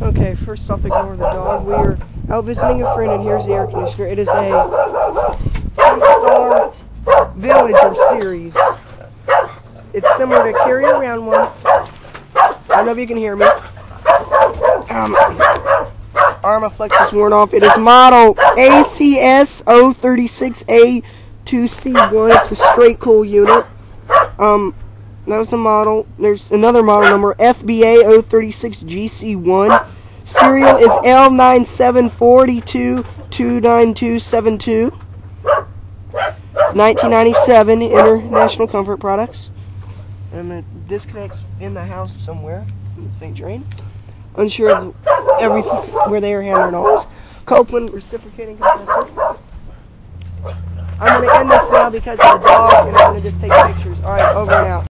Okay, first off, ignore the dog. We are out visiting a friend, and here's the air conditioner. It is a Tempstar Villager series. It's similar to carry around one. I don't know if you can hear me. Armaflex is worn off. It is model ACS 036A2C1. It's a straight cool unit. That was the model. There's another model number, FBA 036GC1. Serial is L9742-29272. It's 1997, International Comfort Products. And it disconnects in the house somewhere. This ain't drain. Unsure of everything where they are hammered on. Copeland reciprocating compressor. I'm going to end this now because of the dog, and I'm going to just take pictures. Alright, over and out.